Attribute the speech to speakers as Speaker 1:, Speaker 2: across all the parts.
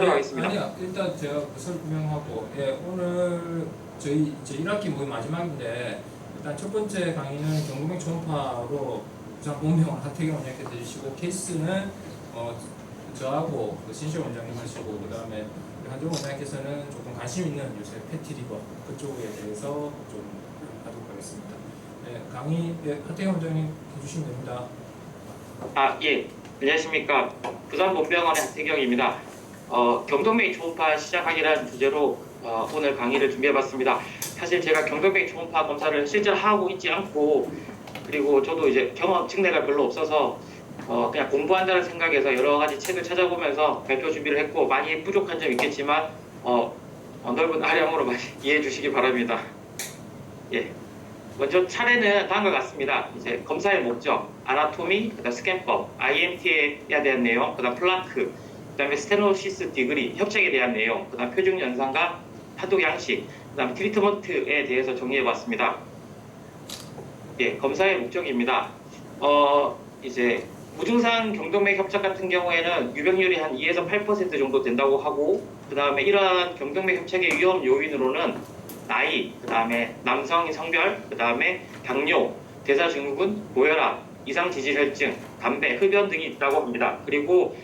Speaker 1: 하겠습니다.
Speaker 2: 아니요, 일단 제가 설명하고, 예, 오늘 저희 이제 1학기 모의 마지막인데, 일단 첫 번째 강의는 경동맥 초음파로 부산 보험병원 하태경 원장님께서 해주시고, 케이스는 저하고 신시호 원장님 하시고, 그 다음에 한종 원장님께서는 조금 관심 있는 요새 패티리버 그쪽에 대해서 좀 하도록 하겠습니다. 예, 강의 하태경 원장님 해주시면 됩니다.
Speaker 1: 예. 안녕하십니까. 부산본병원의 하태경입니다. 경동맥 초음파 시작하기라는 주제로 오늘 강의를 준비해봤습니다. 사실 제가 경동맥 초음파 검사를 실제로 하고 있지 않고, 그리고 저도 이제 경험 증례가 별로 없어서 그냥 공부한다는 생각에서 여러 가지 책을 찾아보면서 발표 준비를 했고, 많이 부족한 점이 있겠지만 넓은 아량으로 많이 이해해 주시기 바랍니다. 예. 먼저 차례는 다음과 같습니다. 이제 검사의 목적, 아나토미, 그다음 스캔법, IMT에 대한 내용, 그다음 플라크, 그다음에 스테노시스 디그리, 협착에 대한 내용, 그다음 표준 연산과 파독 양식, 그다음 트리트먼트에 대해서 정리해봤습니다. 예, 검사의 목적입니다. 이제 무증상 경동맥 협착 같은 경우에는 유병률이 한 2에서 8% 정도 된다고 하고, 그다음에 이러한 경동맥 협착의 위험 요인으로는 나이, 그 다음에 남성의 성별, 그 다음에 당뇨, 대사증후군, 고혈압, 이상지질혈증, 담배, 흡연 등이 있다고 합니다. 그리고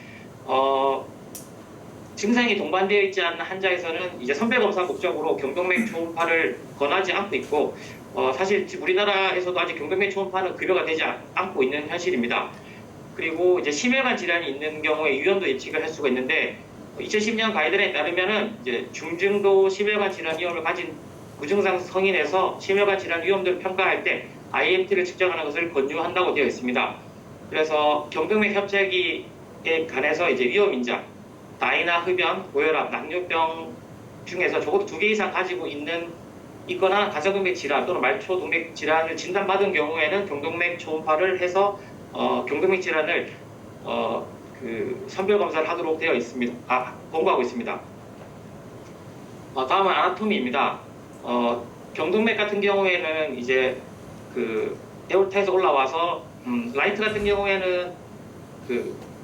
Speaker 1: 증상이 동반되어 있지 않은 환자에서는 이제 선별검사 목적으로 경동맥 초음파를 권하지 않고 있고, 사실 우리나라에서도 아직 경동맥 초음파는 급여가 되지 않고 있는 현실입니다. 그리고 이제 심혈관 질환이 있는 경우에 위험도 예측을 할 수가 있는데, 2010년 가이드라인에 따르면은 이제 중증도 심혈관 질환 위험을 가진 무증상 성인에서 심혈관 질환 위험도를 평가할 때 IMT를 측정하는 것을 권유한다고 되어 있습니다. 그래서 경동맥 협착에 관해서 이제 위험 인자, 나이나 흡연, 고혈압, 당뇨병 중에서 적어도 2개 이상 가지고 있거나 가사동맥 질환 또는 말초동맥 질환을 진단받은 경우에는 경동맥 초음파를 해서 경동맥 질환을 선별 검사를 하도록 되어 있습니다. 권고하고 있습니다. 다음은 아나토미입니다. 경동맥 같은 경우에는 이제 에오르타에서 올라와서 라이트 같은 경우에는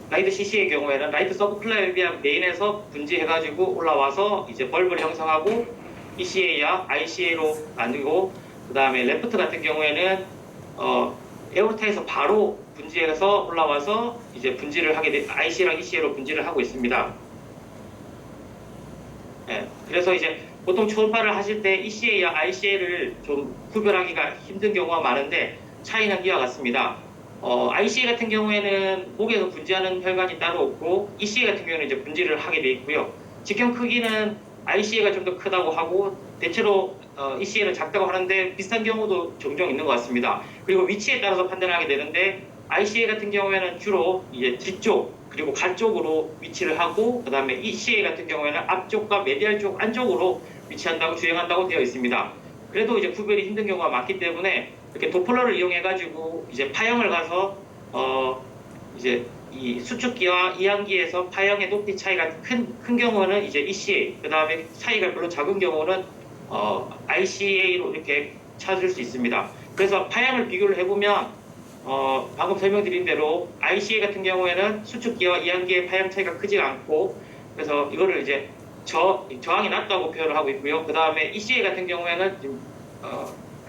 Speaker 1: 라이트 CC의 경우에는 라이트 서브클라비안 메인에서 분지해가지고 올라와서 이제 벌브를 형성하고 ECA와 ICA로 나누고, 그 다음에 레프트 같은 경우에는 에오르타에서 바로 분지해서 올라와서 이제 분지를 하게 돼, ICA랑 ECA로 분지를 하고 있습니다. 예, 그래서 이제 보통 초음파를 하실 때 ECA와 ICA를 좀 구별하기가 힘든 경우가 많은데, 차이는 이와 같습니다. ICA 같은 경우에는 목에서 분지하는 혈관이 따로 없고, ECA 같은 경우는 이제 분지를 하게 돼 있고요. 직경 크기는 ICA가 좀 더 크다고 하고, 대체로 ECA는 작다고 하는데 비슷한 경우도 종종 있는 것 같습니다. 그리고 위치에 따라서 판단하게 되는데, ICA 같은 경우에는 주로 이제 뒤쪽 그리고 갈 쪽으로 위치를 하고, 그 다음에 ECA 같은 경우에는 앞쪽과 메디알 쪽 안쪽으로 위치한다고 주행한다고 되어 있습니다. 그래도 이제 구별이 힘든 경우가 많기 때문에 이렇게 도플러를 이용해가지고 이제 파형을 가서 이제 이 수축기와 이항기에서 파형의 높이 차이가 큰 경우는 이제 ECA, 그 다음에 차이가 별로 작은 경우는 ICA로 이렇게 찾을 수 있습니다. 그래서 파형을 비교를 해보면 방금 설명드린 대로 ICA 같은 경우에는 수축기와 이항기의 파형 차이가 크지 않고, 그래서 이거를 이제 저항이 낮다고 표현을 하고 있고요. 그 다음에 ECA 같은 경우에는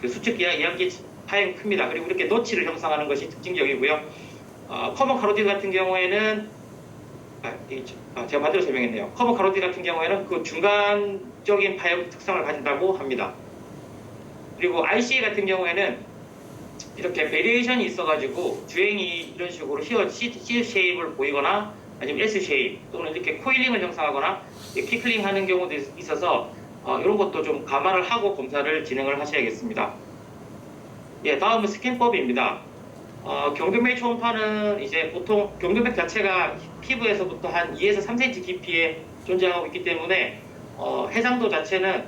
Speaker 1: 그 수축기와 이항기 파형이 큽니다. 그리고 이렇게 노치를 형성하는 것이 특징적이고요. 커먼 카로티드 같은 경우에는 제가 반대로 설명했네요. 커먼 카로티드 같은 경우에는 그 중간적인 파형 특성을 가진다고 합니다. 그리고 ICA 같은 경우에는 이렇게 베리에이션이 있어가지고 주행이 이런 식으로 C 쉐입을 보이거나 아니면 S 쉐입 또는 이렇게 코일링을 형성하거나 피클링 하는 경우도 있어서 이런 것도 좀 감안을 하고 검사를 진행을 하셔야겠습니다. 예, 다음은 스캔법입니다. 경동맥 초음파는 이제 보통 경동맥 자체가 피부에서부터 한 2에서 3cm 깊이에 존재하고 있기 때문에 해상도 자체는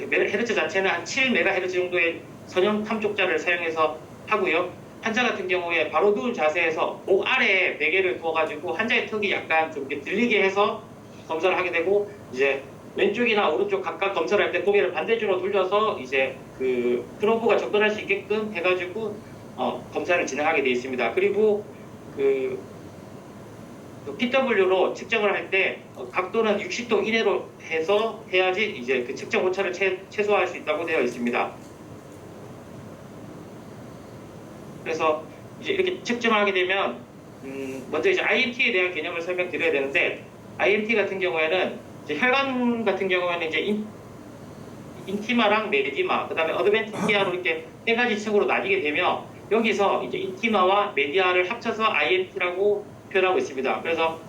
Speaker 1: 헤르츠 자체는 한 7MHz 정도의 선형 탐쪽자를 사용해서 하고요. 환자 같은 경우에 바로 누운 자세에서 목 아래에 베개를 두어가지고 환자의 턱이 약간 좀 이렇게 들리게 해서 검사를 하게 되고, 이제 왼쪽이나 오른쪽 각각 검사를 할 때 고개를 반대쪽으로 돌려서 이제 프로브가 접근할 수 있게끔 해가지고 검사를 진행하게 되어 있습니다. 그리고 PW로 측정을 할 때 각도는 60도 이내로 해서 해야지 이제 그 측정 오차를 최소화할 수 있다고 되어 있습니다. 그래서 이제 이렇게 측정을 하게 되면 먼저 이제 IMT에 대한 개념을 설명드려야 되는데, IMT 같은 경우에는 이제 혈관 같은 경우에는 이제 인티마랑 메디마, 그다음에 어드벤티티아로 이렇게 세 가지 층으로 나뉘게 되며, 여기서 이제 인티마와 메디아를 합쳐서 IMT라고 표현하고 있습니다. 그래서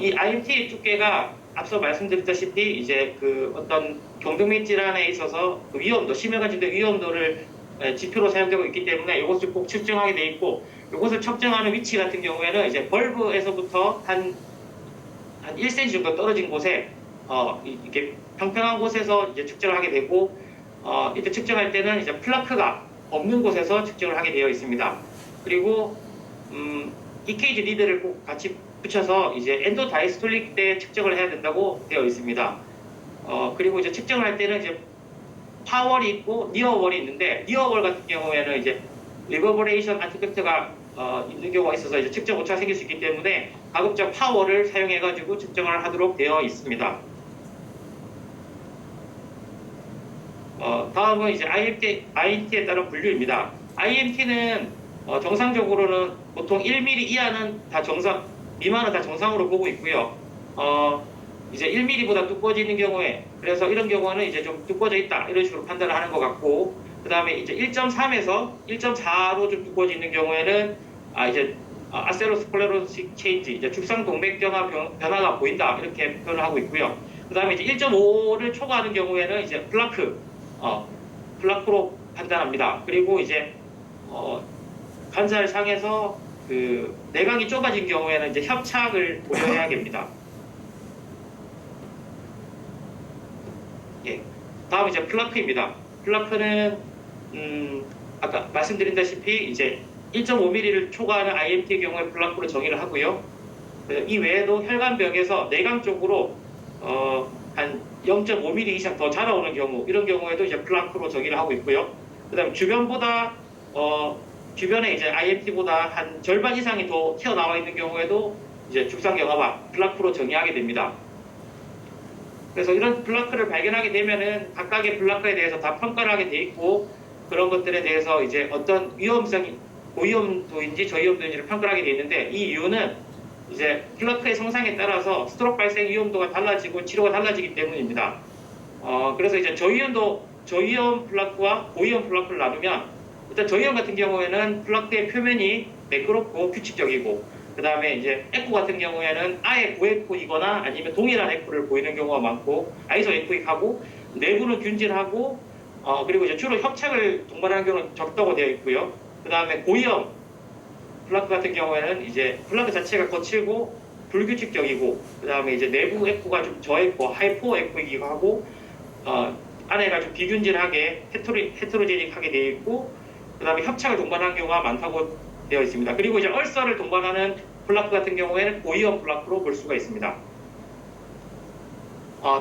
Speaker 1: 이 IMT의 두께가 앞서 말씀드렸다시피 이제 그 어떤 경동맥 질환에 있어서 그 위험도, 심혈관질환 위험도를 지표로 사용되고 있기 때문에 이것을 꼭 측정하게 돼 있고, 이것을 측정하는 위치 같은 경우에는 이제 벌브에서부터 한 1cm 정도 떨어진 곳에 이렇게 평평한 곳에서 이제 측정을 하게 되고, 이때 측정할 때는 이제 플라크가 없는 곳에서 측정을 하게 되어 있습니다. 그리고 EKG 리드를 꼭 같이 붙여서 이제 엔도 다이스톨릭 때 측정을 해야 된다고 되어 있습니다. 그리고 이제 측정을 할 때는 이제 파월이 있고 니어월이 있는데, 니어월 같은 경우에는 이제 리버버레이션 아티팩트가 있는 경우가 있어서 이제 측정 오차가 생길 수 있기 때문에 가급적 파워를 사용해가지고 측정을 하도록 되어 있습니다. 다음은 이제 IMT에 따른 분류입니다. IMT는 정상적으로는 보통 1mm 이하는 다 정상, 미만은 다 정상으로 보고 있고요. 이제 1mm보다 두꺼워지는 경우에, 그래서 이런 경우는 이제 좀 두꺼워져 있다 이런 식으로 판단을 하는 것 같고, 그 다음에 이제 1.3에서 1.4로 좀 두꺼워지는 경우에는 이제 아세로스클레로틱 체인지, 이제 죽상 동맥경화 변화가 보인다 이렇게 표현을 하고 있고요. 그 다음에 이제 1.5를 초과하는 경우에는 이제 플라크로 판단합니다. 그리고 이제 관절상에서 그 내각이 좁아진 경우에는 이제 협착을 고려해야 됩니다. 예. 다음 이제 플라크입니다. 플라크는 아까 말씀드린다시피 이제 1.5mm를 초과하는 IMT의 경우에 플라크로 정의를 하고요. 이 외에도 혈관벽에서 내강 쪽으로 한 0.5mm 이상 더 자라오는 경우, 이런 경우에도 이제 플라크로 정의를 하고 있고요. 그다음에 주변에 이제 IMT보다 한 절반 이상이 더 튀어나와 있는 경우에도 이제 죽상경화와 플라크로 정의하게 됩니다. 그래서 이런 플라크를 발견하게 되면은 각각의 플라크에 대해서 다 평가를 하게 돼 있고, 그런 것들에 대해서 이제 어떤 위험성이 고위험도인지 저위험도인지를 평가를 하게 돼 있는데, 이 이유는 이제 플라크의 성상에 따라서 스트로크 발생 위험도가 달라지고 치료가 달라지기 때문입니다. 그래서 이제 저위험 플라크와 고위험 플라크를 나누면, 일단 저위험 같은 경우에는 플라크의 표면이 매끄럽고 규칙적이고, 그 다음에 이제 에코 같은 경우에는 아예 고에코이거나 아니면 동일한 에코를 보이는 경우가 많고, 아이소 에코익하고 내부는 균질하고, 그리고 이제 주로 협착을 동반하는 경우는 적다고 되어 있고요. 그 다음에 고위험 플라크 같은 경우에는 이제 플라크 자체가 거칠고 불규칙적이고, 그 다음에 이제 내부 에코가 좀 저에코, 하이포 에코이기도 하고, 안에가 좀 비균질하게 헤테로제닉하게 되어 있고, 그 다음에 협착을 동반하는 경우가 많다고 되어 있습니다. 그리고 이제 얼서를 동반하는 플라크 같은 경우에는 고위험 플라크로 볼 수가 있습니다.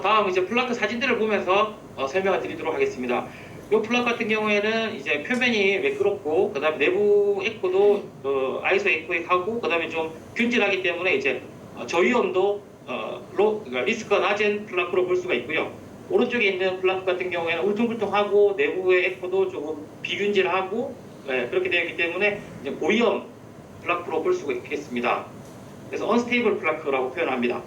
Speaker 1: 다음 이제 플라크 사진들을 보면서 설명을 드리도록 하겠습니다. 이 플라크 같은 경우에는 이제 표면이 매끄럽고, 그 다음에 내부 에코도 아이소 에코익하고, 그 다음에 좀 균질하기 때문에 이제 저위험도 그러니까 리스크가 낮은 플라크로 볼 수가 있고요. 오른쪽에 있는 플라크 같은 경우에는 울퉁불퉁하고 내부의 에코도 조금 비균질하고, 그렇게 되어 있기 때문에 이제 고위험 플라크로 볼 수가 있겠습니다. 그래서 언스테이블 플라크라고 표현합니다.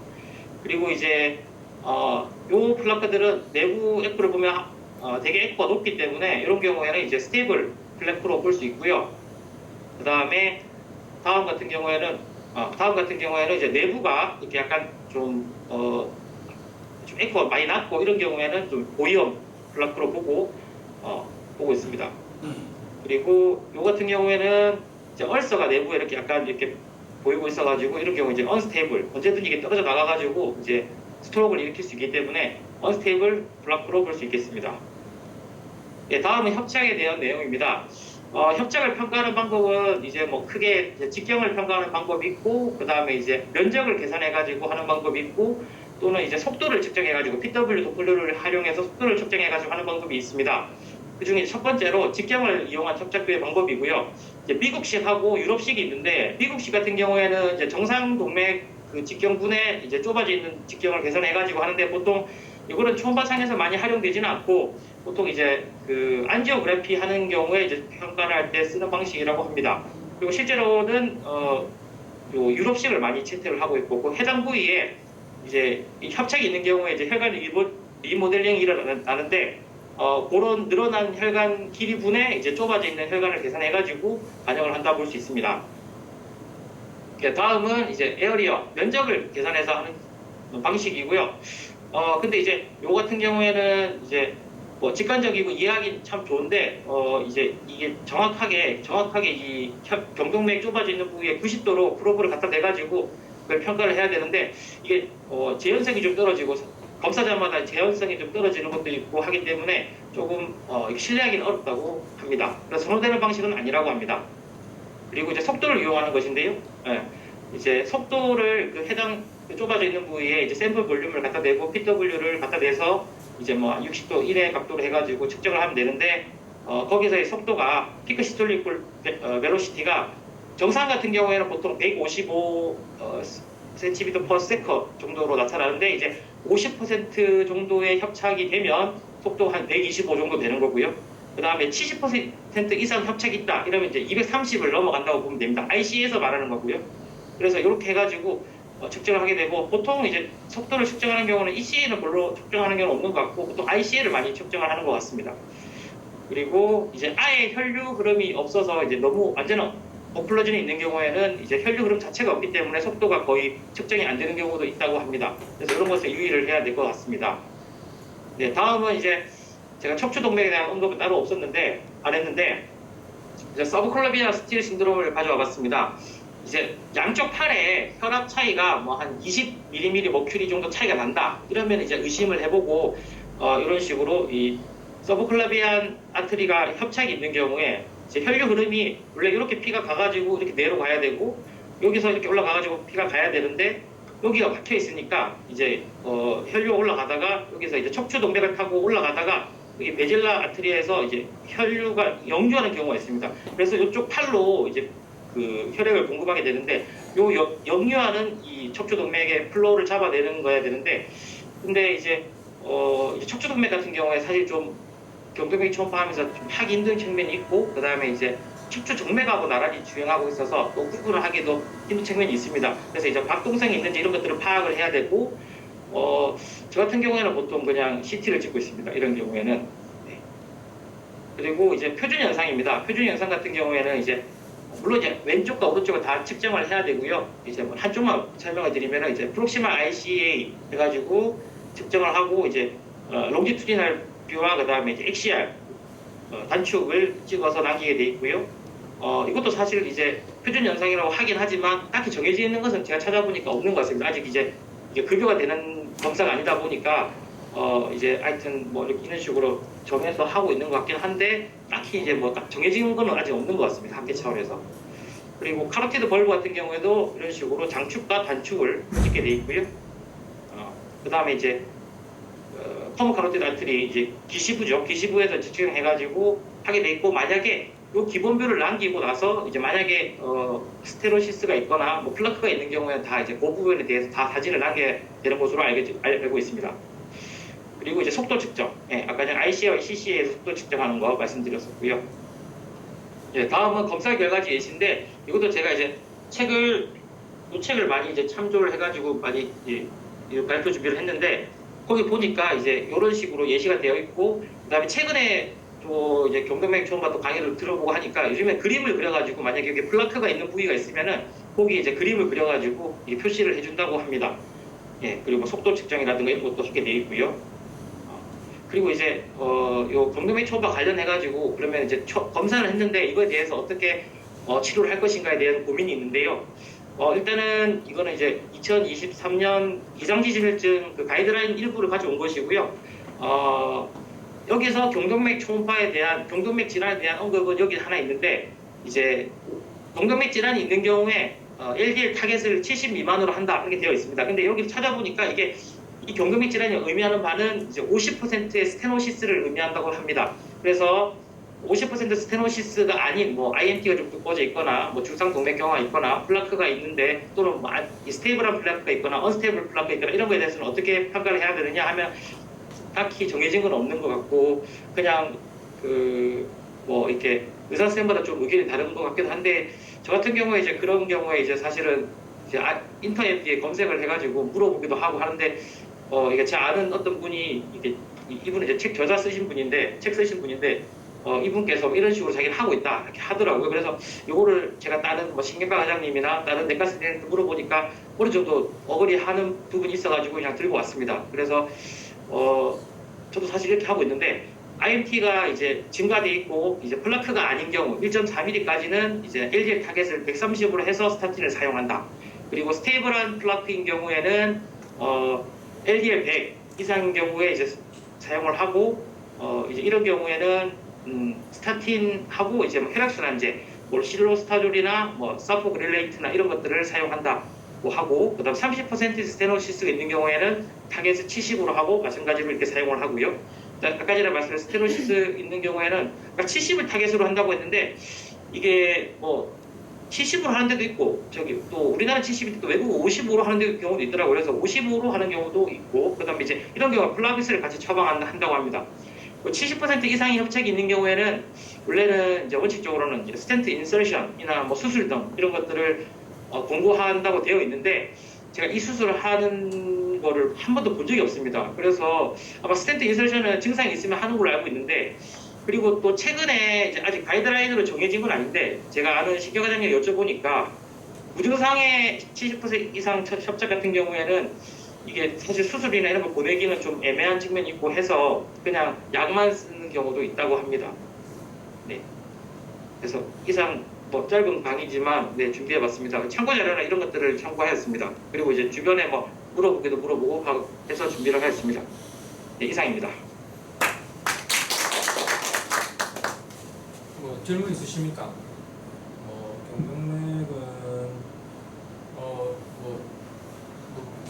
Speaker 1: 그리고 이제 요 플라크들은 내부 에코를 보면 되게 에코가 높기 때문에 이런 경우에는 이제 스테이블 플라크로 볼 수 있고요. 그 다음에 다음 같은 경우에는 이제 내부가 이렇게 약간 좀 에코가 많이 낮고 이런 경우에는 좀 고위험 플라크로 보고 있습니다. 그리고 요 같은 경우에는 이제 얼서가 내부에 이렇게 약간 이렇게 보이고 있어가지고, 이런 경우 이제 언스테이블, 언제든지 이게 떨어져 나가가지고 이제 스트로크를 일으킬 수 있기 때문에 언스테이블 플라크로 볼 수 있겠습니다. 예, 다음은 협착에 대한 내용입니다. 협착을 평가하는 방법은 이제 뭐 크게 이제 직경을 평가하는 방법이 있고, 그 다음에 이제 면적을 계산해가지고 하는 방법이 있고, 또는 이제 속도를 측정해가지고 PW 도플러를 활용해서 속도를 측정해가지고 하는 방법이 있습니다. 그 중에 첫 번째로 직경을 이용한 협착도의 방법이고요. 이제 미국식하고 유럽식이 있는데, 미국식 같은 경우에는 이제 정상 동맥 그 직경분에 이제 좁아져 있는 직경을 개선해가지고 하는데 보통 이거는 초음파 창에서 많이 활용되지는 않고 보통 이제 그 안지오그래피 하는 경우에 이제 평가를 할 때 쓰는 방식이라고 합니다. 그리고 실제로는 요 유럽식을 많이 채택을 하고 있고 그 해당 부위에 이제 이 협착이 있는 경우에 이제 혈관 리모델링이 일어나는데 그런 늘어난 혈관 길이분에 이제 좁아져 있는 혈관을 계산해가지고 반영을 한다 볼 수 있습니다. 다음은 이제 에어리어 면적을 계산해서 하는 방식이고요. 근데 이제 요 같은 경우에는 이제 뭐 직관적이고 이해하기 참 좋은데 이제 이게 정확하게 이 경동맥 좁아져 있는 부위에 90도로 프로브를 갖다 대가지고 그걸 평가를 해야 되는데 이게 재현성이 좀 떨어지고 검사자마다 재현성이 좀 떨어지는 것도 있고 하기 때문에 조금 신뢰하기는 어렵다고 합니다. 그래서 선호되는 방식은 아니라고 합니다. 그리고 이제 속도를 이용하는 것인데요. 예, 이제 속도를 그 해당 좁아져 있는 부위에 이제 샘플 볼륨을 갖다 대고 PW를 갖다 대서 이제 뭐 60도 이내 각도로 해가지고 측정을 하면 되는데 거기서의 속도가 피크 시톨릭 벨로시티가 정상 같은 경우에는 보통 155 cm per second 정도로 나타나는데 이제 50% 정도의 협착이 되면 속도 한 125 정도 되는 거고요. 그 다음에 70% 이상 협착이 있다 이러면 이제 230을 넘어간다고 보면 됩니다. IC에서 말하는 거고요. 그래서 이렇게 해가지고 측정을 하게 되고 보통 이제 속도를 측정하는 경우는 ECA는 별로 측정하는 경우는 없는 것 같고 보통 ICA를 많이 측정을 하는 것 같습니다. 그리고 이제 아예 혈류 흐름이 없어서 이제 너무 완전 오플러진이 있는 경우에는 이제 혈류 흐름 자체가 없기 때문에 속도가 거의 측정이 안 되는 경우도 있다고 합니다. 그래서 이런 것을 유의를 해야 될 것 같습니다. 네, 다음은 이제 제가 척추동맥에 대한 언급은 따로 없었는데 안 했는데 이제 서브클라비아 스틸 신드롬을 가져와 봤습니다. 이제 양쪽 팔에 혈압 차이가 뭐 한 20mm 머큐리 정도 차이가 난다. 이러면 이제 의심을 해보고 이런 식으로 이 서브클라비안 아트리가 협착이 있는 경우에 이제 혈류 흐름이 원래 이렇게 피가 가가지고 이렇게 내려가야 되고 여기서 이렇게 올라가가지고 피가 가야 되는데 여기가 막혀 있으니까 이제 혈류가 올라가다가 여기서 이제 척추 동맥을 타고 올라가다가 이 베질라 아트리에서 이제 혈류가 역류하는 경우가 있습니다. 그래서 이쪽 팔로 이제 그 혈액을 공급하게 되는데 요 역류하는 이 척추 동맥의 플로우를 잡아내는 거야 되는데 근데 이제 척추 동맥 같은 경우에 사실 좀 경동맥 초음파하면서 좀 하기 힘든 측면이 있고 그 다음에 이제 척추 정맥하고 나란히 주행하고 있어서 또 구분을 하기도 힘든 측면이 있습니다. 그래서 이제 박동성이 있는지 이런 것들을 파악을 해야 되고 저 같은 경우에는 보통 그냥 CT를 찍고 있습니다. 이런 경우에는 네. 그리고 이제 표준 현상입니다. 표준 현상 같은 경우에는 이제 물론 이제 왼쪽과 오른쪽을 다 측정을 해야 되고요. 이제 뭐 한쪽만 설명을 드리면은 이제 프록시말 ICA 해가지고 측정을 하고 이제 롱지투디널 뷰와 그 다음에 이제 XCR 단축을 찍어서 남기게 돼 있고요. 이것도 사실 이제 표준 현상이라고 하긴 하지만 딱히 정해져 있는 것은 제가 찾아보니까 없는 것 같습니다. 아직 이제 급여가 되는 검사가 아니다 보니까 이제 하여튼 뭐 이런 식으로 정해서 하고 있는 것 같긴 한데 딱히 이제 뭐 딱 정해진 건 아직 없는 것 같습니다. 학계 차원에서. 그리고 카로티드 벌브 같은 경우에도 이런 식으로 장축과 단축을 찍게 돼 있고요. 그 다음에 이제 커먼 카로티드 아트리 이제 기시부죠. 기시부에서 측정해가지고 하게 돼 있고 만약에 이 기본뷰를 남기고 나서 이제 만약에 스테로시스가 있거나 뭐 플라크가 있는 경우에는 다 이제 그 부분에 대해서 다 사진을 남겨야 되는 것으로 알고 있습니다. 그리고 이제 속도 측정, 아까 전에 ICA와 CCA에서 속도 측정하는 거 말씀드렸었고요. 다음은 검사 결과지 예시인데 이것도 제가 이제 이 책을 많이 이제 참조를 해가지고 많이 이제 발표 준비를 했는데 거기 보니까 이제 이런 식으로 예시가 되어 있고 그다음에 최근에 또 이제 경동맥 초음파 또 강의를 들어보고 하니까 요즘에 그림을 그려가지고 만약에 여기 플라크가 있는 부위가 있으면은 거기 이제 그림을 그려가지고 표시를 해준다고 합니다. 그리고 속도 측정이라든가 이런 것도 하게 되어 있고요. 그리고 이제 요 경동맥 초음파 관련해가지고 그러면 이제 검사를 했는데 이거에 대해서 어떻게 치료를 할 것인가에 대한 고민이 있는데요. 일단은 이거는 이제 2023년 기상지질증 그 가이드라인 일부를 가져온 것이고요. 여기서 경동맥 초음파에 대한 경동맥 질환에 대한 언급은 여기 하나 있는데 이제 경동맥 질환이 있는 경우에 LDL 타겟을 70 미만으로 한다 이렇게 되어 있습니다. 근데 여기 찾아보니까 이게 이 경동맥 질환이 의미하는 바는 이제 50%의 스테노시스를 의미한다고 합니다. 그래서 50% 스테노시스가 아닌 뭐 IMT가 좀 두꺼워져 있거나 뭐 중상 동맥 경화가 있거나 플라크가 있는데 또는 뭐 스테이블한 플라크가 있거나 언스테이블 플라크가 있거나 이런 거에 대해서는 어떻게 평가를 해야 되느냐 하면 딱히 정해진 건 없는 것 같고 그냥 그 뭐 이렇게 의사 선생님마다 좀 의견이 다른 것 같기도 한데 저 같은 경우에 이제 그런 경우에 이제 사실은 이제 인터넷에 검색을 해가지고 물어보기도 하고 하는데 이게 제 아는 어떤 분이 이게 이분은 이제 책 저자 쓰신 분인데 책 쓰신 분인데 이분께서 이런 식으로 자기는 하고 있다 이렇게 하더라고요. 그래서 이거를 제가 다른 뭐 신경과 과장님이나 다른 내과 선생님한테 물어보니까 어느 정도 어그리하는 부분이 있어가지고 그냥 들고 왔습니다. 그래서 저도 사실 이렇게 하고 있는데 IMT가 이제 증가돼 있고 이제 플라크가 아닌 경우 1.4mm까지는 이제 LDL 타겟을 130으로 해서 스타틴을 사용한다. 그리고 스테이블한 플라크인 경우에는 LDL 100 이상인 경우에 이제 사용을 하고 이제 이런 경우에는 스타틴하고 이제 뭐 혈액순환제, 뭐 실로스타졸이나 뭐 사포그릴레이트나 이런 것들을 사용한다고 하고 그다음 30% 스테노시스가 있는 경우에는 타겟을 70으로 하고 마찬가지로 이렇게 사용을 하고요. 아까 전에 말씀드린 스테노시스 있는 경우에는 70을 타겟으로 한다고 했는데 이게 뭐 70으로 하는 데도 있고 저기 또 우리나라 70이 또 외국 55로 하는 경우도 있더라고요. 그래서 55로 하는 경우도 있고 그다음에 이제 이런 경우 플라비스를 같이 처방한다고 합니다. 70% 이상의 협착이 있는 경우에는 원래는 이제 원칙적으로는 이제 스텐트 인서션이나 뭐 수술 등 이런 것들을 권고한다고 되어 있는데 제가 이 수술을 하는 거를 한 번도 본 적이 없습니다. 그래서 아마 스텐트 인서션은 증상이 있으면 하는 걸로 알고 있는데 그리고 또 최근에 이제 아직 가이드라인으로 정해진 건 아닌데 제가 아는 신경과장님 여쭤보니까 무증상의 70% 이상 협착 같은 경우에는 이게 사실 수술이나 이런 거 보내기는 좀 애매한 측면이 있고 해서 그냥 약만 쓰는 경우도 있다고 합니다. 네. 그래서 이상 뭐 짧은 강의지만 네, 준비해봤습니다. 참고 자료나 이런 것들을 참고하였습니다. 그리고 이제 주변에 뭐 물어보기도 물어보고 해서 준비를 하였습니다. 네, 이상입니다.
Speaker 2: 뭐 질문 있으십니까? 경동맥은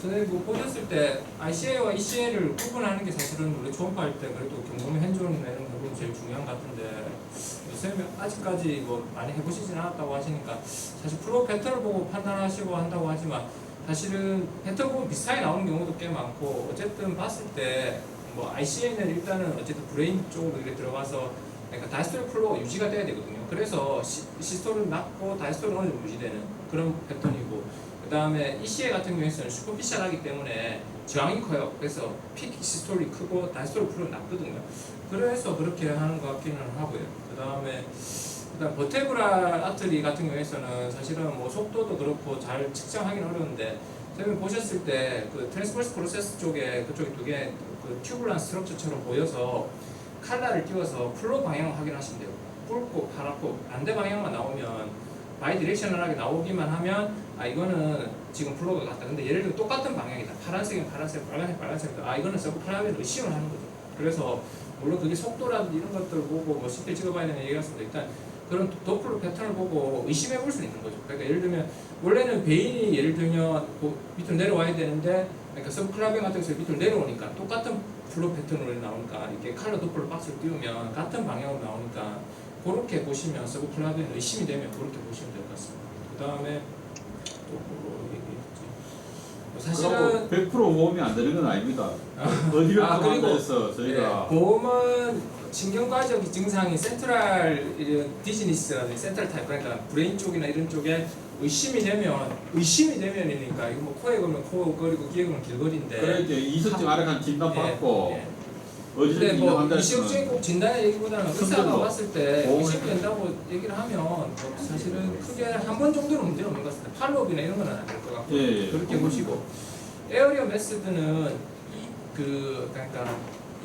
Speaker 2: 선생님 뭐 보셨을 때 ICA와 ECA를 구분하는 게 사실은 우리 초음파할 때 그래도 경동맥 현존 내는 부분이 제일 중요한 것 같은데 선생님 아직까지 뭐 많이 해보시진 않았다고 하시니까 사실 플로우 패턴을 보고 판단하시고 한다고 하지만 사실은 패턴 보고 비슷하게 나오는 경우도 꽤 많고 어쨌든 봤을 때 뭐 ICA는 일단은 어쨌든 브레인 쪽으로 이렇게 들어가서 그러니까 다이스톨 플로우가 유지가 돼야 되거든요. 그래서 시스톨은 낮고 다이스톨은 어느 정도 유지되는 그런 패턴이고 그 다음에 ECA 같은 경우에는 슈퍼피셜하기 때문에 저항이 커요. 그래서 픽 시스톨이 크고 다이스톨 플로우는 낮거든요. 그래서 그렇게 하는 것 같기는 하고요. 그 다음에 일단 버테브랄 아트리 같은 경우에는 사실은 뭐 속도도 그렇고 잘 측정하기는 어려운데 선생님 보셨을 때 그 트랜스버스 프로세스 쪽에 그쪽에 두 개 그 튜블란 스트럭처처럼 보여서 칼라를 띄워서 플로우 방향을 확인하시면 돼요. 붉고 파랗고 반대 방향만 나오면 바이 디렉셔널하게 나오기만 하면 이거는 지금 플로우가 같다. 근데 예를 들어 똑같은 방향이다. 파란색은 파란색, 빨간색 빨간색이다. 이거는 서브클라비를 의심을 하는 거죠. 그래서 물론 그게 속도라든지 이런 것들 보고 뭐 쉽게 찍어봐야 되는 얘기가 있습니다. 일단 그런 도플러 패턴을 보고 의심해 볼 수 있는 거죠. 그러니까 예를 들면 원래는 베인이 예를 들면 밑으로 내려와야 되는데 그러니까 서브클라비 같은 경우서 밑으로 내려오니까 똑같은 플로 패턴으로 나오니까 이렇게 칼라 도플러 박스를 띄우면 같은 방향으로 나오니까 그렇게 보시면 서브클라비는 의심이 되면 그렇게 보시면 될 것 같습니다. 그 다음에 또 뭐로 얘기했지? 사실은
Speaker 3: 100% 보험이 안 되는 건 아닙니다. 어디가
Speaker 2: 그리고
Speaker 3: 포함돼서 저희가
Speaker 2: 보험은 신경과적 증상이 센트럴 디지니스라든지 센트럴 타입 그러니까 브레인 쪽이나 이런 쪽에 의심이 되면이니까 이거 뭐 코에 걸면 코 거리고 귀에 걸면 귀걸인데
Speaker 3: 그래 이제 이석증 아래간 진단 받고
Speaker 2: 근데
Speaker 3: 어디서
Speaker 2: 뭐
Speaker 3: 인정한다
Speaker 2: 이식적인 꼭 진단의 얘기보다는 의사가
Speaker 3: 선별로
Speaker 2: 봤을 때
Speaker 3: 보험을
Speaker 2: 의심이 된다고 얘기를 하면 뭐 사실은 크게 한 번 정도는 문제는 없는 것 같습니다. 팔로업이나 이런 건 안 될 것 같고 그렇게 보시고 에어리어 메소드는 그러니까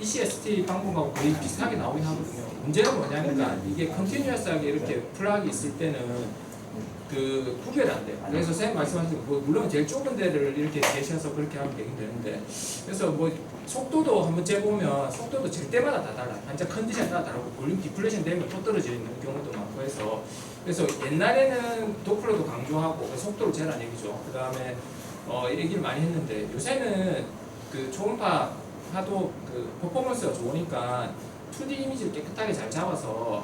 Speaker 2: ECST 방법하고 거의 비슷하게 나오긴 하거든요. 문제는 뭐냐니까 이게 컨티뉴어스하게 이렇게 플락이 있을 때는 구별이 안 돼요. 그래서 선생님 말씀하신 뭐 물론 제일 좁은 데를 이렇게 계셔서 그렇게 하면 되긴 되는데 그래서 뭐 속도도 한번 재보면 속도도 질 때마다 다 달라요. 환자 컨디션에 따라 다르고 볼륨 디플레이션 되면 또 떨어지는 경우도 많고 해서 그래서 옛날에는 도플러도 강조하고 속도를 재라는 얘기죠. 그 다음에 얘기를 많이 했는데 요새는 그 초음파 하도 그 퍼포먼스가 좋으니까 2D 이미지를 깨끗하게 잘 잡아서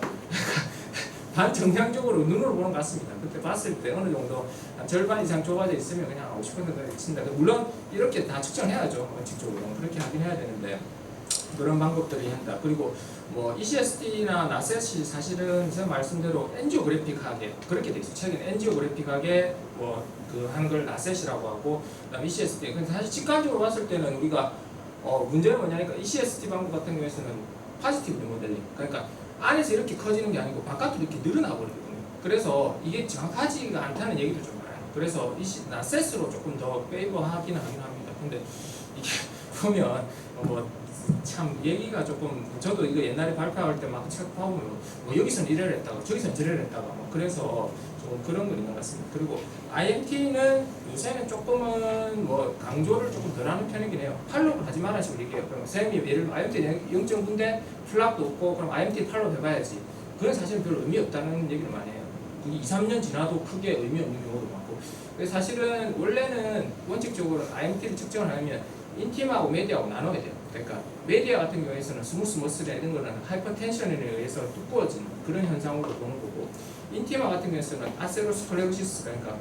Speaker 2: 반정상적으로 눈으로 보는 것 같습니다. 그때 봤을 때 어느 정도 한 절반 이상 좁아져 있으면 그냥 50%까지 친다. 물론 이렇게 다 측정해야죠. 원칙적으로 그렇게 하긴 해야 되는데 그런 방법들이 한다. 그리고 뭐 ECSD나 나셋이 사실은 제가 말씀대로 엔지오그래픽하게 그렇게 돼 있어요. 최근에 엔지오그래픽하게 뭐 그 하는 걸 나셋이라고 하고 그다음 ECSD. 근데 사실 직관적으로 봤을 때는 우리가 문제는 뭐냐니까 ECSD 방법 같은 경우에는 파지티브 리모델링. 그러니까 안에서 이렇게 커지는 게 아니고 바깥으로 이렇게 늘어나 버리거든요. 그래서 이게 정확하지가 않다는 얘기도 좀 많아요. 그래서 나셋으로 조금 더 페이버하긴 하긴 합니다. 근데 이게 보면 참 얘기가 조금 저도 이거 옛날에 발표할 때 막 책 보면 뭐 여기서는 이래를 했다가 저기서는 저래를 했다가 뭐 그래서 좀 그런 거 있는 것 같습니다. 그리고 IMT는 요새는 조금은 뭐 강조를 조금 덜하는 편이긴 해요. 팔로우를 하지 말아시고 얘기해요. 그럼 쌤이 예를 들면 IMT 0.9인데 플랍도 없고 그럼 IMT 팔로우 해봐야지. 그건 사실은 별 의미 없다는 얘기를 많이 해요. 2, 3년 지나도 크게 의미 없는 경우도 많고. 그래서 사실은 원래는 원칙적으로 IMT를 측정을 하려면 인팀하고 메디하고 나눠야 돼요. 그러니까 메디아 같은 경우에는 스무스 머슬이나 이런 거는 하이퍼텐션에 의해서 두꺼워지는 그런 현상으로 보는 거고 인티마 같은 경우에는 아세로스클레로시스 그러니까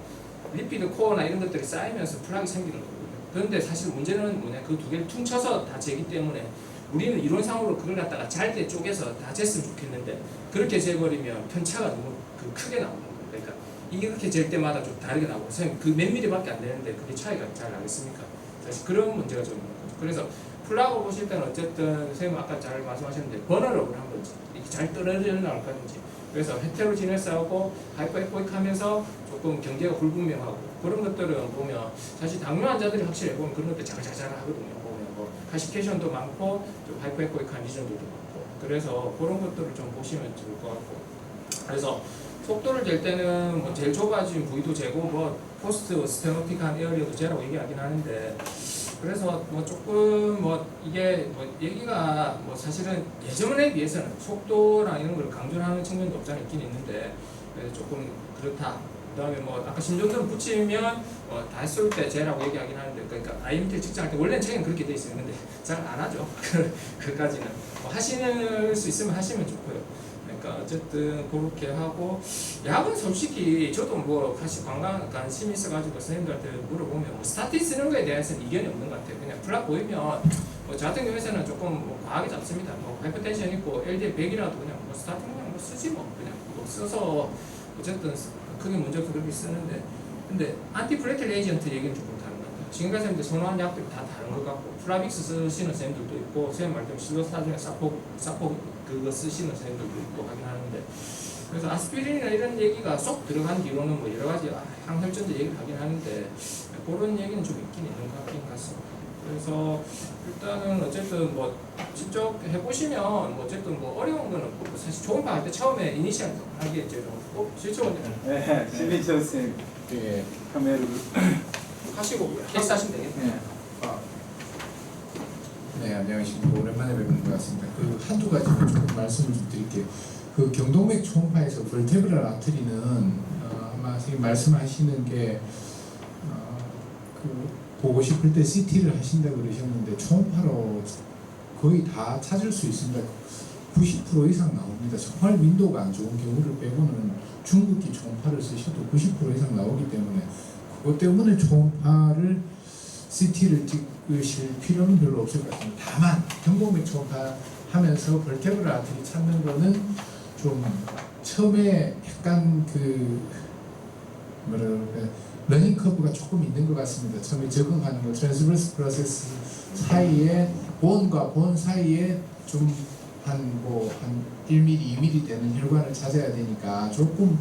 Speaker 2: 리피드 코어나 이런 것들이 쌓이면서 플락이 생기는 거거든요. 그런데 사실 문제는 뭐냐 그 두 개를 퉁쳐서 다 재기 때문에 우리는 이론상으로 그걸 갖다가 잘게 쪼개서 다 쟀으면 좋겠는데 그렇게 재버리면 편차가 너무 크게 나오는 거예요. 그러니까 이렇게 잴 때마다 좀 다르게 나오고 선생님 그 몇 미리밖에 안 되는데 그게 차이가 잘 나겠습니까? 사실 그런 문제가 좀 있는 거죠. 그래서 플라그 보실 때는 어쨌든 선생님 아까 잘 말씀하셨는데 버너럽을 한번 이렇게 잘 떨어져 나올 건지 그래서 헤테로지너스하고 하이퍼에코익하면서 조금 경계가 불분명하고 그런 것들은 보면 사실 당뇨 환자들이 확실히 보면 그런 것들 자글자글 하거든요. 보면 뭐 카시케이션도 많고 좀 하이퍼에코익한 리전들도 많고 그래서 그런 것들을 좀 보시면 좋을 것 같고 그래서 속도를 잴 때는 뭐 제일 좁아진 부위도 재고 뭐 포스트 스테노틱한 에어리어도 재라고 얘기하긴 하는데 그래서 뭐 조금 뭐 이게 뭐 얘기가 뭐 사실은 예전에 비해서는 속도랑 이런 걸 강조하는 측면도 없지 않아 있긴 있는데 조금 그렇다. 그다음에 뭐 아까 심전도를 붙이면 다 했을 때 재라고 얘기하긴 하는데 그러니까 IMT 측정할 때 원래는 책은 그렇게 돼 있어요. 근데 잘 안 하죠. 그까지는 뭐 하실 수 있으면 하시면 좋고요. 그러니까 어쨌든 그렇게 하고 약은 솔직히 저도 뭐 사실 관심 있어가지고 선생님들한테 물어보면 뭐 스타틴 쓰는 거에 대해서는 이견이 없는 것 같아요. 그냥 플락 보이면 뭐 저 같은 경우에는 조금 뭐 과하게 잡습니다. 뭐 하이퍼텐션 있고 LDL 100이라도 그냥 뭐 스타틴 그냥 뭐 쓰지 뭐 그냥 뭐 써서 어쨌든 크게 문제 없어 그렇게 쓰는데 근데 안티플레이틀 에이전트 얘기는 조금 다른 것 같아요. 지금까지 선생님들 선호한 약들이 다 다른 것 같고 플라빅스 쓰시는 선생님들도 있고 선생님 말대로 실로스타중에 사포 그거 쓰시는 선생님들도 있고 하긴 하는데 그래서 아스피린이나 이런 얘기가 쏙 들어간 뒤로는 뭐 여러 가지 항혈전제 얘기를 하긴 하는데 그런 얘기는 좀 있긴 있는 것 같긴 같습니다. 그래서 일단은 어쨌든 뭐 직접 해보시면 뭐 어쨌든 뭐 어려운 거는 없고 사실 초음파 할 때 처음에 이니시얼 하기에 이제 좀 실제로
Speaker 4: 네, 신민철 선생님 그 카메라를
Speaker 2: 하시고 케이스 하시면 되겠네요.
Speaker 4: 네. 네, 안녕하십니까. 오랜만에 뵙는 것 같습니다. 그 한두 가지만 조금 말씀을 좀 드릴게요. 그 경동맥 초음파에서 벌테브랄 아트리는 아마 선생님 말씀하시는 게 그 보고 싶을 때 CT를 하신다고 그러셨는데 초음파로 거의 다 찾을 수 있습니다. 90% 이상 나옵니다. 정말 민도가 안 좋은 경우를 빼고는 중국기 초음파를 쓰셔도 90% 이상 나오기 때문에 그것 때문에 초음파를 CT를 찍으실 필요는 별로 없을 것 같습니다. 다만 경동맥 초음파 하면서 벌테브랄 아트리 찾는 거는 좀 처음에 약간 그 뭐라 그럴까 러닝 커브가 조금 있는 것 같습니다. 처음에 적응하는 거 트랜스버스 프로세스 사이에 본과 본 사이에 좀 한 1mm, 2mm 되는 혈관을 찾아야 되니까 조금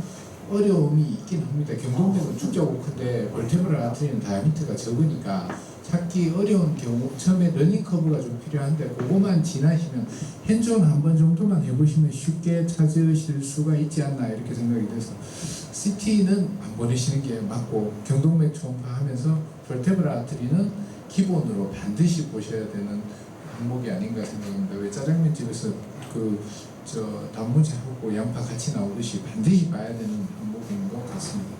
Speaker 4: 어려움이 있긴 합니다. 경동맥은 축적고 큰데 벌테브랄 아트리는 다이아미터가 적으니까 찾기 어려운 경우 처음에 러닝 커브가 좀 필요한데 그거만 지나시면 핸즈온 한 번 정도만 해보시면 쉽게 찾으실 수가 있지 않나 이렇게 생각이 돼서 CT는 안 보내시는 게 맞고 경동맥 초음파 하면서 벌테브랄 아트리는 기본으로 반드시 보셔야 되는 항목이 아닌가 생각합니다. 왜 짜장면 집에서 단무지하고 양파 같이 나오듯이 반드시 봐야 되는 항목인 것 같습니다.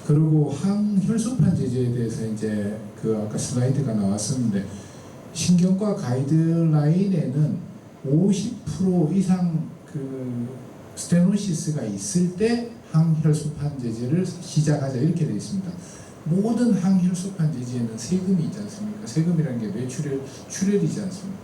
Speaker 4: 그리고 항혈소판 제제에 대해서 이제 그 아까 슬라이드가 나왔었는데 신경과 가이드라인에는 50% 이상 그 스테노시스가 있을 때 항혈소판 제제를 시작하자 이렇게 되어 있습니다. 모든 항혈소판 제제에는 세금이 있지 않습니까? 세금이라는 게 출혈이지 않습니까?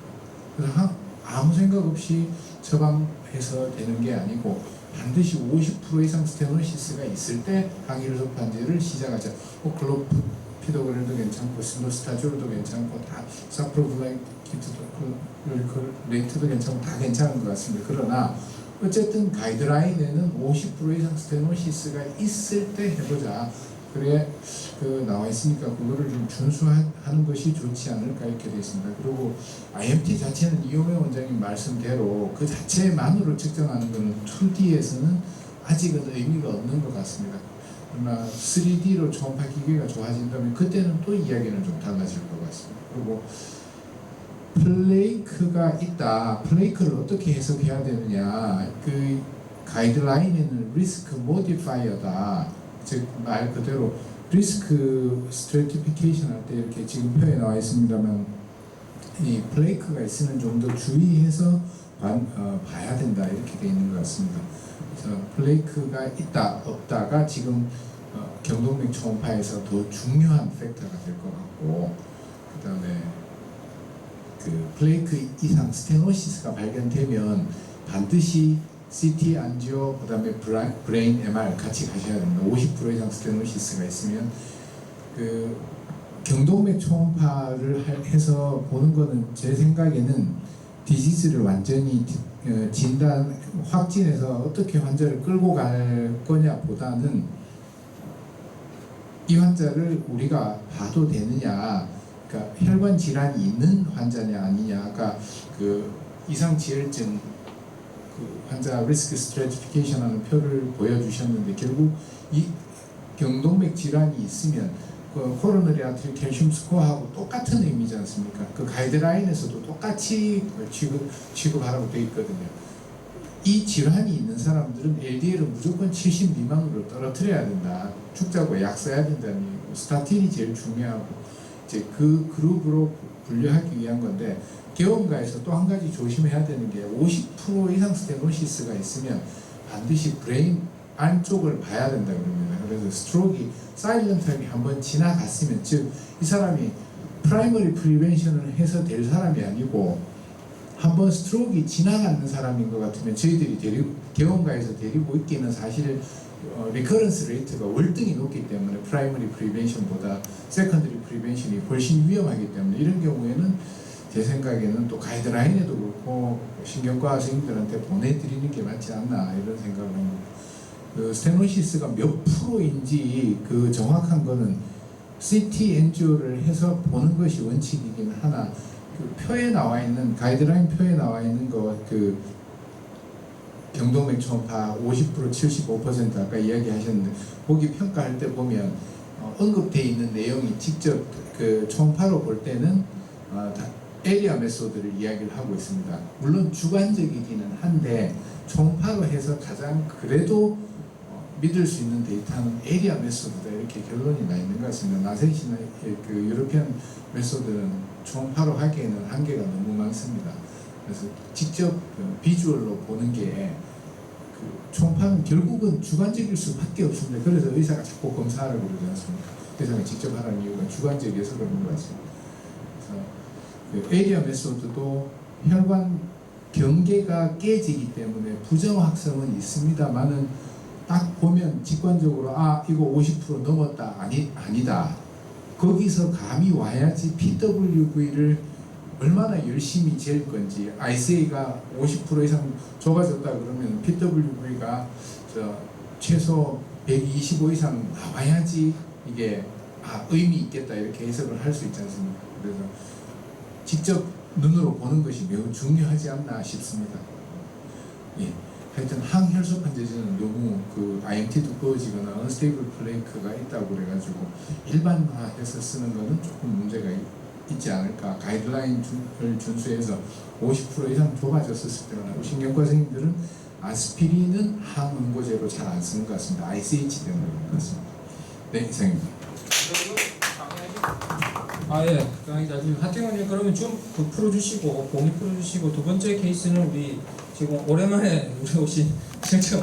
Speaker 4: 그래서 아무 생각 없이 처방해서 되는 게 아니고 반드시 50% 이상 스테노시스가 있을 때 항혈소판제를 시작하자. 클로피도그렐도 괜찮고 스노스타졸도 괜찮고 다 사프로글라이트도 괜찮고 다 괜찮은 것 같습니다. 그러나 어쨌든 가이드라인에는 50% 이상 스테노시스가 있을 때 해보자. 그래 나와 있으니까 그거를 좀 준수하는 것이 좋지 않을까 이렇게 되어 있습니다. 그리고 IMT 자체는 이용해 원장님 말씀대로 그 자체만으로 측정하는 것은 2D에서는 아직은 의미가 없는 것 같습니다. 그러나 3D로 초음파 기계가 좋아진다면 그때는 또 이야기는 좀 달라질 것 같습니다. 그리고 플레이크가 있다. 플레이크를 어떻게 해석해야 되느냐. 그 가이드라인에는 리스크 모디파이어다. 즉 말 그대로 리스크 스트래티피케이션 할 때 이렇게 지금 표에 나와 있습니다만 이 플레이크가 있으면 좀 더 주의해서 봐야 된다 이렇게 되어 있는 것 같습니다. 그래서 플레이크가 있다 없다가 지금 경동맥 초음파에서 더 중요한 팩터가 될 것 같고 그 다음에 그 플레이크 이상 스테노시스가 발견되면 반드시 CT 안지오 그다음에 브레인 MR 같이 가셔야 됩니다. 50% 이상 스테노시스가 있으면 그 경동맥 초음파를 해서 보는 거는 제 생각에는 디지즈를 완전히 진단 확진해서 어떻게 환자를 끌고 갈 거냐보다는 이 환자를 우리가 봐도 되느냐, 그러니까 혈관 질환이 있는 환자냐 아니냐, 아까 그 이상지혈증 그 환자 리스크 스트래티피케이션 하는 표를 보여주셨는데 결국 이 경동맥 질환이 있으면 그 코로너리 아트리 캘슘 스코어하고 똑같은 의미지 않습니까? 그 가이드라인에서도 똑같이 취급하라고 되어 있거든요. 이 질환이 있는 사람들은 LDL을 무조건 70 미만으로 떨어뜨려야 된다. 죽자고 약 써야 된다니 스타틴이 제일 중요하고 이제 그 그룹으로 분류하기 위한 건데 개원가에서 또 한 가지 조심해야 되는 게 50% 이상 스테노시스가 있으면 반드시 브레인 안쪽을 봐야 된다 그럽니다. 그래서 스트로크가 사일런트하게 한번 지나갔으면 즉 이 사람이 프라이머리 프리벤션을 해서 될 사람이 아니고 한번 스트로크가 지나가는 사람인 것 같으면 저희들이 개원가에서 데리고 있기는 사실 리커런스 레이트가 월등히 높기 때문에 프라이머리 프리벤션보다 세컨더리 프리벤션이 훨씬 위험하기 때문에 이런 경우에는 제 생각에는 또 가이드라인에도 그렇고 신경과 선생님들한테 보내드리는 게 맞지 않나 이런 생각을 합니다. 그 스테노시스가 몇 프로인지 그 정확한 거는 CT 엔지오를 해서 보는 것이 원칙이긴 하나 그 표에 나와 있는 가이드라인 표에 나와 있는 거 그 경동맥 초음파 50% 75% 아까 이야기하셨는데 거기 평가할 때 보면 언급되어 있는 내용이 직접 그 초음파로 볼 때는 다 에리아 메소드를 이야기를 하고 있습니다. 물론 주관적이기는 한데 초음파로 해서 가장 그래도 믿을 수 있는 데이터는 에리아 메소드다 이렇게 결론이 나 있는 것 같습니다. 나셋이나 그 유로피안 메소드는 초음파로 하기에는 한계가 너무 많습니다. 그래서 직접 비주얼로 보는 게 그 초음파는 결국은 주관적일 수밖에 없습니다. 그래서 의사가 자꾸 검사하라고 그러지 않습니까? 의사가 직접 하라는 이유가 주관적이어서 그런 것 같습니다. 그래서 그 에리아 메소드도 혈관 경계가 깨지기 때문에 부정 확성은 있습니다만은 딱 보면 직관적으로 아 이거 50% 넘었다 아니다. 거기서 감이 와야지 PWV를 얼마나 열심히 잴 건지 ICA가 50% 이상 좁아졌다 그러면 PWV가 최소 125 이상 나와야지 이게 의미 있겠다 이렇게 해석을 할 수 있지 않습니까? 그래서 직접 눈으로 보는 것이 매우 중요하지 않나 싶습니다. 예. 하여튼 항혈소판 제제는 너무 그 IMT 두꺼워지거나 언스테이블 플레이크가 있다고 그래가지고 일반화해서 쓰는 거는 조금 문제가 있지 않을까. 가이드라인을 준수해서 50% 이상 좁아졌을 때나 신경과 선생님들은 아스피린은 항응고제로 잘 안 쓰는 것 같습니다. ICH 때문에 그런 것 같습니다. 네, 이상입니다.
Speaker 2: 아 예, 강의자님 하태경님 그러면 좀 풀어주시고 공이 풀어주시고 두 번째 케이스는 우리 지금 오랜만에 우리 오신 실장